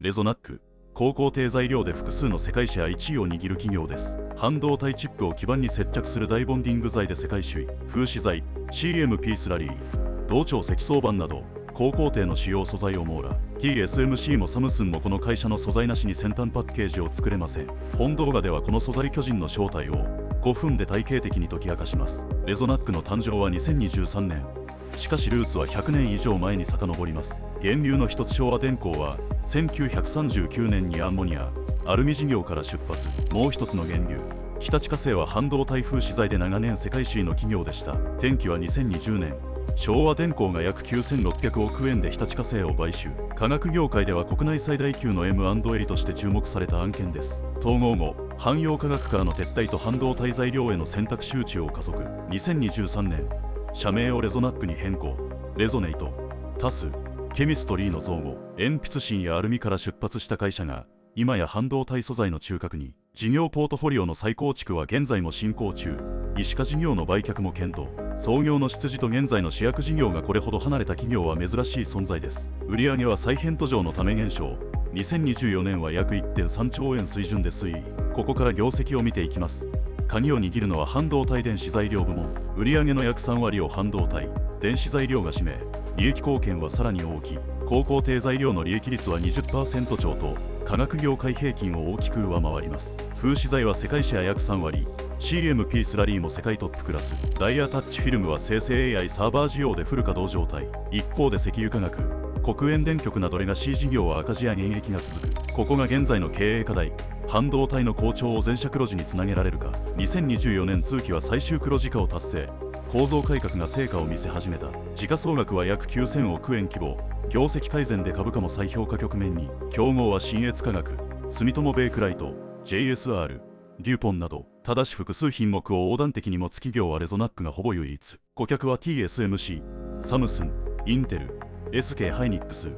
レゾナック、高工程材料で複数の世界シェア1位を握る企業です。半導体チップを基板に接着するダイボンディング材で世界首位。風刺材、CMP スラリー、同調積層板など高工程の主要素材を網羅。 TSMC もサムスンもこの会社の素材なしに先端パッケージを作れません。本動画ではこの素材巨人の正体を5分で体系的に解き明かします。レゾナックの誕生は2023年。しかしルーツは100年以上前に遡ります。源流の一つ昭和電工は1939年にアンモニア、アルミ事業から出発。もう一つの源流、日立化成は半導体風刺材で長年世界首位の企業でした。転機は2020年。昭和電工が約9600億円で日立化成を買収。化学業界では国内最大級の M&A として注目された案件です。統合後、汎用化学からの撤退と半導体材料への選択集中を加速。2023年、社名をレゾナックに変更。レゾネイト、タス、ケミストリーの造語。鉛筆芯やアルミから出発した会社が今や半導体素材の中核に。事業ポートフォリオの再構築は現在も進行中。医歯科事業の売却も検討。創業の出自と現在の主役事業がこれほど離れた企業は珍しい存在です。売上は再編途上のため減少。2024年は約 1.3 兆円水準で推移。ここから業績を見ていきます。鍵を握るのは半導体電子材料部門。売上の約3割を半導体、電子材料が占め、利益貢献はさらに大きい。高工程材料の利益率は 20% 超と化学業界平均を大きく上回ります。風刺材は世界シェア約3割、CMP スラリーも世界トップクラス。ダイヤタッチフィルムは生成 AI サーバー需要でフル稼働状態。一方で石油化学、黒煙電極などレガシー事業は赤字や減益が続く。ここが現在の経営課題。半導体の好調を全社黒字につなげられるか。2024年通期は最終黒字化を達成。構造改革が成果を見せ始めた。時価総額は約9000億円規模。業績改善で株価も再評価局面に。競合は信越化学、住友ベイクライト、JSR、デュポンなど。ただし複数品目を横断的に持つ企業はレゾナックがほぼ唯一。顧客は TSMC、サムスン、インテル、SK ハイニックス、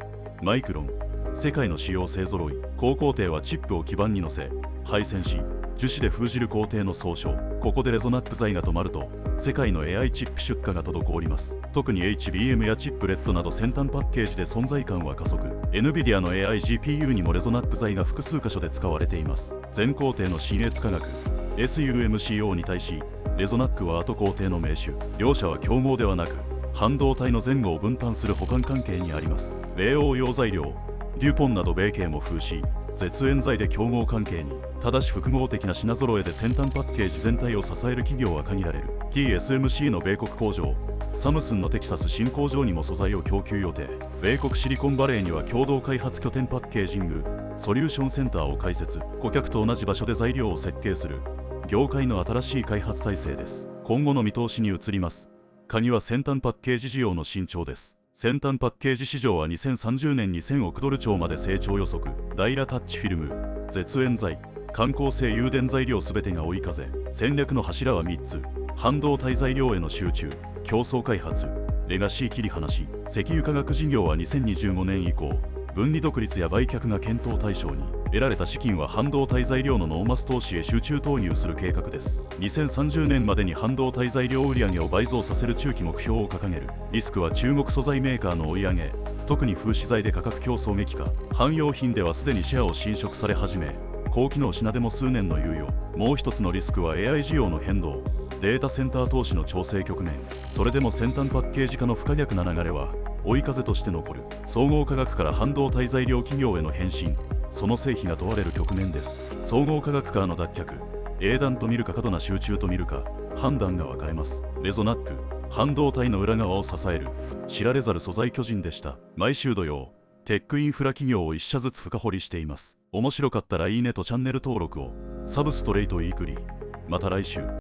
マイクロン。世界の主要勢ぞろい。高工程はチップを基板に乗せ配線し、樹脂で封じる工程の総称。ここでレゾナック材が止まると世界の AI チップ出荷が滞ります。特に HBM やチップレットなど先端パッケージで存在感は加速。 NVIDIA の AI GPU にもレゾナック材が複数箇所で使われています。全工程の信越化学 SUMCO に対しレゾナックは後工程の名手。両者は競合ではなく半導体の前後を分担する補完関係にあります。米欧用材料デュポンなど米系も風刺、絶縁材で競合関係に。ただし複合的な品揃えで先端パッケージ全体を支える企業は限られる。 TSMC の米国工場、サムスンのテキサス新工場にも素材を供給予定。米国シリコンバレーには共同開発拠点パッケージングソリューションセンターを開設。顧客と同じ場所で材料を設計する業界の新しい開発体制です。今後の見通しに移ります。鍵は先端パッケージ需要の伸長です。先端パッケージ市場は2030年に1000億ドル超まで成長予測。ダイヤタッチフィルム、絶縁材、感光性誘電材料全てが追い風。戦略の柱は3つ。半導体材料への集中、競争開発、レガシー切り離し。石油化学事業は2025年以降分離独立や売却が検討対象に。得られた資金は半導体材料のノーマス投資へ集中投入する計画です。2030年までに半導体材料売上を倍増させる中期目標を掲げる。リスクは中国素材メーカーの追い上げ、特に風刺材で価格競争激化。汎用品ではすでにシェアを侵食され始め、高機能品でも数年の猶予。もう一つのリスクは AI 需要の変動、データセンター投資の調整局面。それでも先端パッケージ化の不可逆な流れは追い風として残る。総合化学から半導体材料企業への変身、その成否が問われる局面です。総合化学からの脱却、英断と見るか過度な集中と見るか、判断が分かれます。レゾナック、半導体の裏側を支える知られざる素材巨人でした。毎週土曜、テックインフラ企業を1社ずつ深掘りしています。面白かったらいいねとチャンネル登録を。サブストレイトウィークリー。また来週。